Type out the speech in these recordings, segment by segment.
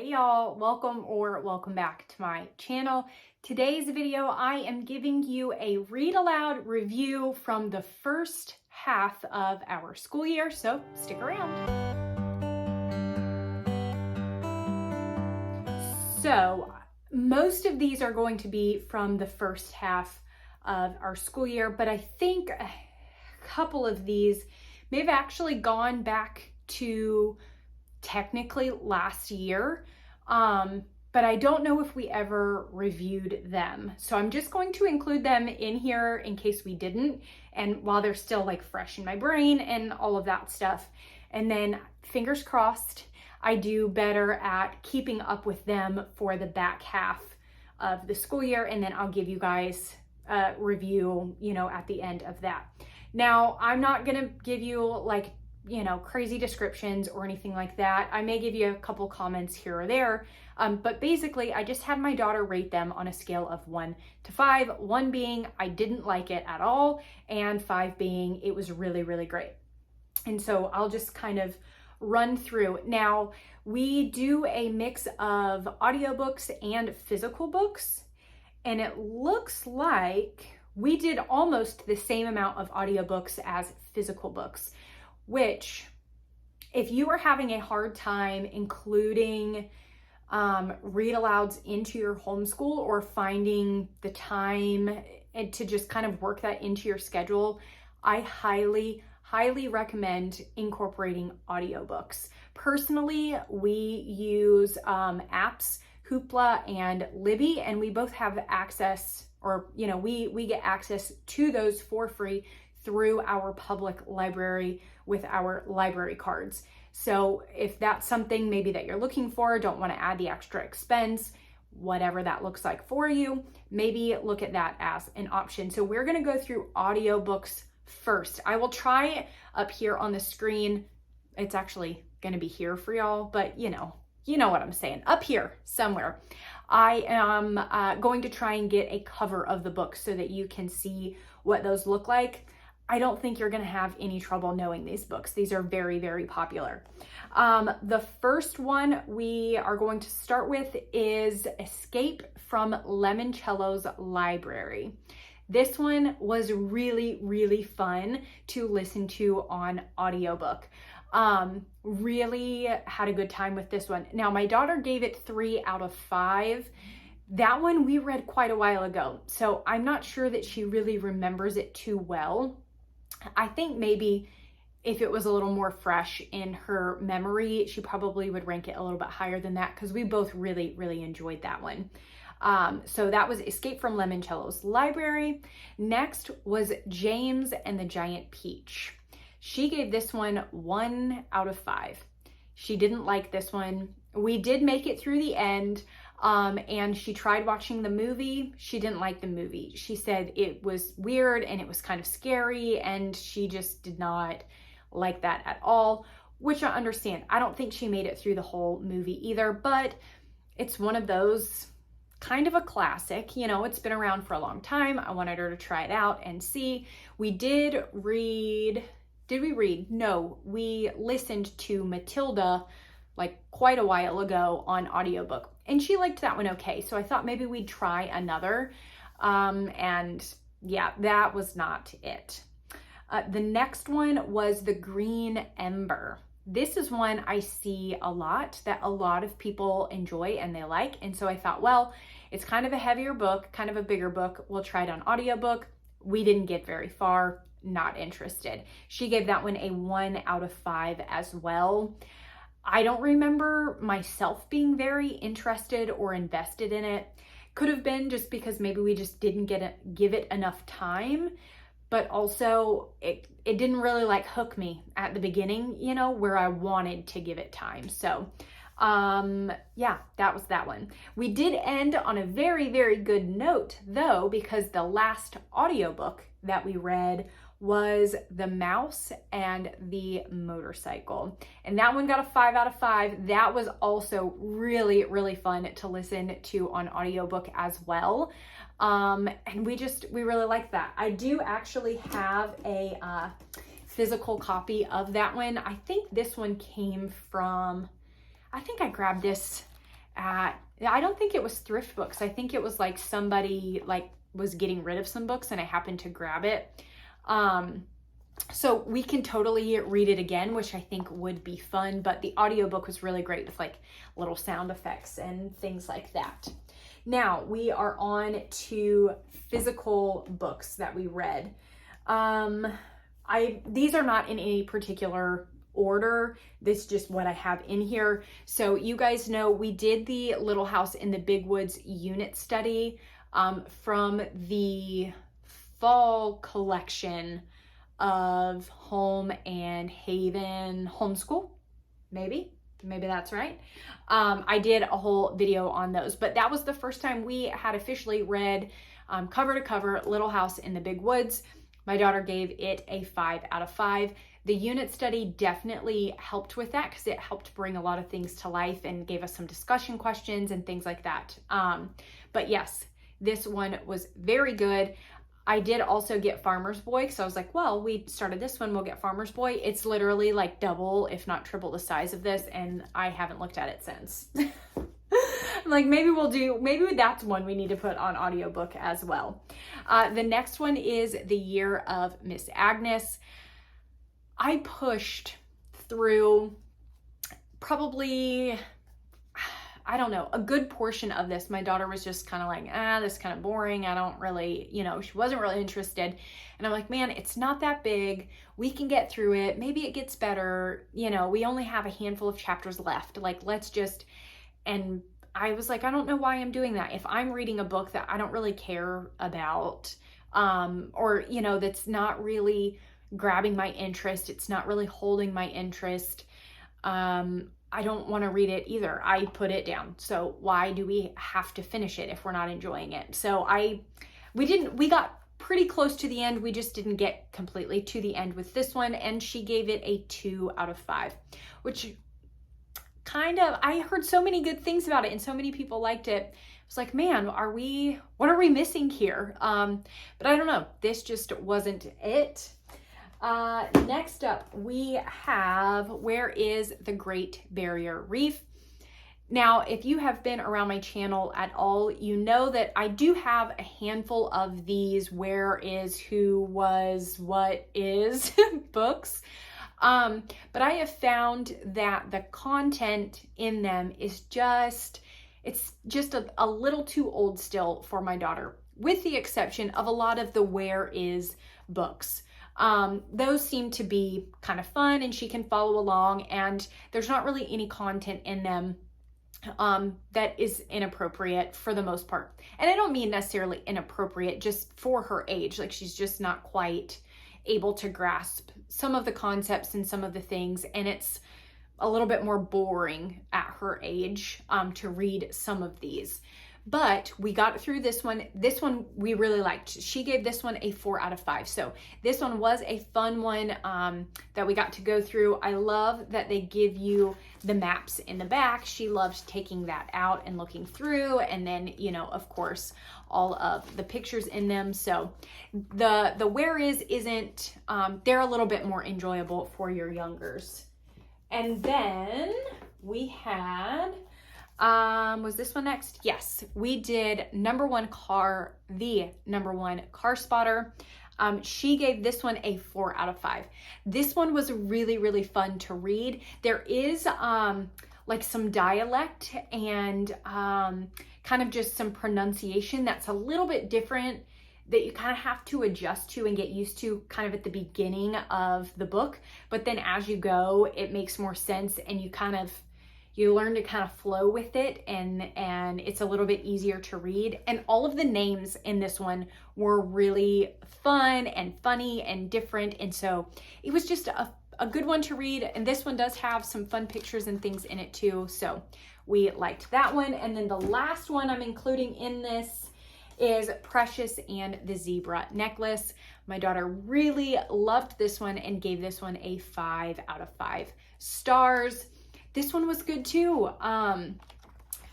Hey y'all, welcome back to my channel. Today's video, I am giving you a read aloud review from the first half of our school year, so stick around. So most of these are going to be from the first half of our school year, but I think a couple of these may have actually gone back to technically last year, but I don't know if we ever reviewed them. So I'm just going to include them in here in case we didn't, and while they're still like fresh in my brain and all of that stuff. And then fingers crossed, I do better at keeping up with them for the back half of the school year, and then I'll give you guys a review, at the end of that. Now, I'm not gonna give you like crazy descriptions or anything like that. I may give you a couple comments here or there, but basically I just had my daughter rate them on a scale of 1 to 5, 1 being I didn't like it at all, and 5 being it was really, really great. And so I'll just kind of run through. Now, we do a mix of audiobooks and physical books, and it looks like we did almost the same amount of audiobooks as physical books, which if you are having a hard time including read alouds into your homeschool or finding the time and to just kind of work that into your schedule, I highly recommend incorporating audiobooks. Personally, we use apps, Hoopla and Libby, and we both have access, or we get access to those for free through our public library with our library cards. So if that's something maybe that you're looking for, don't want to add the extra expense, whatever that looks like for you, maybe look at that as an option. So we're going to go through audiobooks first. I will try up here on the screen. It's actually going to be here for y'all, but you know what I'm saying, up here somewhere. I am going to try and get a cover of the book so that you can see what those look like. I don't think you're going to have any trouble knowing these books. These are very, very popular. The first one we are going to start with is Escape from Lemoncello's Library. This one was really, really fun to listen to on audiobook. Really had a good time with this one. Now, my daughter gave it 3 out of 5. That one we read quite a while ago, so I'm not sure that she really remembers it too well. I think maybe if it was a little more fresh in her memory, she probably would rank it a little bit higher than that, because we both really, really enjoyed that one. So that was Escape from Lemoncello's Library. Next was James and the Giant Peach. She gave this one 1 out of 5. She didn't like this one. We did make it through the end, and she tried watching the movie. She didn't like the movie. She said it was weird and it was kind of scary, and she just did not like that at all, which I understand. I don't think she made it through the whole movie either, but it's one of those kind of a classic. It's been around for a long time. I wanted her to try it out and see. We did read. Did we read? No, we listened to Matilda like quite a while ago on audiobook, and she liked that one okay. So I thought maybe we'd try another. And yeah, that was not it. The next one was The Green Ember. This is one I see a lot that a lot of people enjoy and they like. And so I thought, well, it's kind of a heavier book, kind of a bigger book. We'll try it on audiobook. We didn't get very far. Not interested. She gave that one a 1 out of 5 as well. I don't remember myself being very interested or invested in it. Could have been just because maybe we just didn't give it enough time, but also it didn't really like hook me at the beginning, where I wanted to give it time. So yeah, that was that one. We did end on a very, very good note though, because the last audiobook that we read was The Mouse and the Motorcycle. And that one got a 5 out of 5. That was also really, really fun to listen to on audiobook as well. And we really liked that. I do actually have a physical copy of that one. I think this one came from, I think I grabbed this at, I don't think it was Thrift Books. I think it was like somebody like was getting rid of some books and I happened to grab it. So we can totally read it again, which I think would be fun, but the audiobook was really great with like little sound effects and things like that. Now we are on to physical books that we read. These are not in any particular order. This is just what I have in here. So you guys know we did the Little House in the Big Woods unit study from the fall collection of Home and Haven Homeschool. Maybe that's right. I did a whole video on those, but that was the first time we had officially read cover to cover Little House in the Big Woods. My daughter gave it a 5 out of 5. The unit study definitely helped with that because it helped bring a lot of things to life and gave us some discussion questions and things like that. But yes, this one was very good. I did also get Farmer's Boy because I was like, well, we started this one, we'll get Farmer's Boy. It's literally like double, if not triple the size of this, and I haven't looked at it since. I'm like, maybe that's one we need to put on audiobook as well. The next one is The Year of Miss Agnes. I pushed through probably, I don't know, a good portion of this. My daughter was just kind of like, this is kind of boring. I don't really, she wasn't really interested. And I'm like, man, it's not that big. We can get through it. Maybe it gets better. We only have a handful of chapters left. Like, let's just, and I was like, I don't know why I'm doing that. If I'm reading a book that I don't really care about, or, that's not really grabbing my interest, it's not really holding my interest, I don't want to read it either. I put it down. So why do we have to finish it if we're not enjoying it? So we got pretty close to the end. We just didn't get completely to the end with this one. And she gave it a 2 out of 5, which I heard so many good things about it and so many people liked it. I was like, man, what are we missing here? But I don't know. This just wasn't it. Next up, we have Where is the Great Barrier Reef? Now, if you have been around my channel at all, you know that I do have a handful of these where is, who, was, what is books. But I have found that the content in them is it's just a little too old still for my daughter, with the exception of a lot of the where is books. Those seem to be kind of fun and she can follow along, and there's not really any content in them that is inappropriate for the most part. And I don't mean necessarily inappropriate, just for her age. Like, she's just not quite able to grasp some of the concepts and some of the things, and it's a little bit more boring at her age to read some of these. But we got through this one. This one we really liked. She gave this one a 4 out of 5. So this one was a fun one that we got to go through. I love that they give you the maps in the back. She loved taking that out and looking through. And then, of course, all of the pictures in them. So the where is isn't, they're a little bit more enjoyable for your youngers. And then we had... was this one next? Yes, we did the number one car spotter. She gave this one a 4 out of 5. This one was really, really fun to read. There is like some dialect and kind of just some pronunciation that's a little bit different that you kind of have to adjust to and get used to kind of at the beginning of the book. But then as you go, it makes more sense and you learn to kind of flow with it, and it's a little bit easier to read. And all of the names in this one were really fun and funny and different. And so it was just a good one to read. And this one does have some fun pictures and things in it too. So we liked that one. And then the last one I'm including in this is Precious and the Zebra Necklace. My daughter really loved this one and gave this one a 5 out of 5 stars. This one was good too.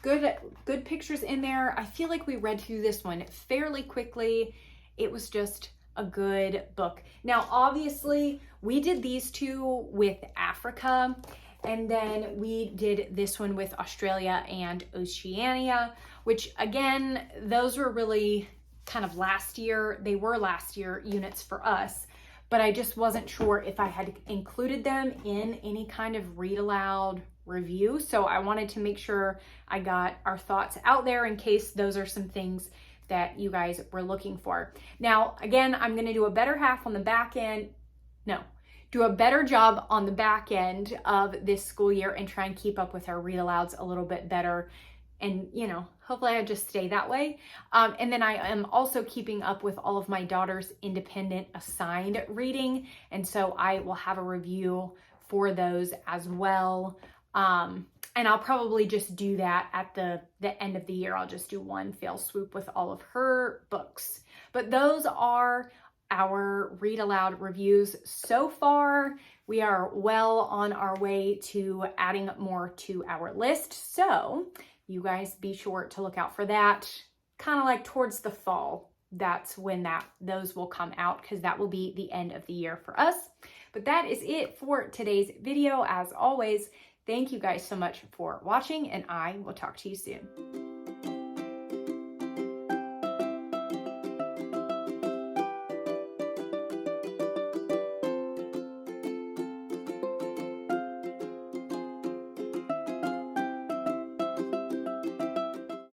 Good pictures in there. I feel like we read through this one fairly quickly. It was just a good book. Now, obviously, we did these two with Africa, And then we did this one with Australia and Oceania, which again, those were really kind of last year. They were last year units for us, but I just wasn't sure if I had included them in any kind of read aloud review. So I wanted to make sure I got our thoughts out there in case those are some things that you guys were looking for. Now, again, I'm gonna do a better half on the back end. No, do a better job on the back end of this school year and try and keep up with our read alouds a little bit better. And, you know, hopefully I just stay that way. And then I am also keeping up with all of my daughter's independent assigned reading. And so I will have a review for those as well. And I'll probably just do that at the end of the year. I'll just do one fell swoop with all of her books. But those are our read aloud reviews so far. We are well on our way to adding more to our list. So you guys be sure to look out for that. Kind of like towards the fall. That's when those will come out, because that will be the end of the year for us. But that is it for today's video. As always, thank you guys so much for watching, and I will talk to you soon.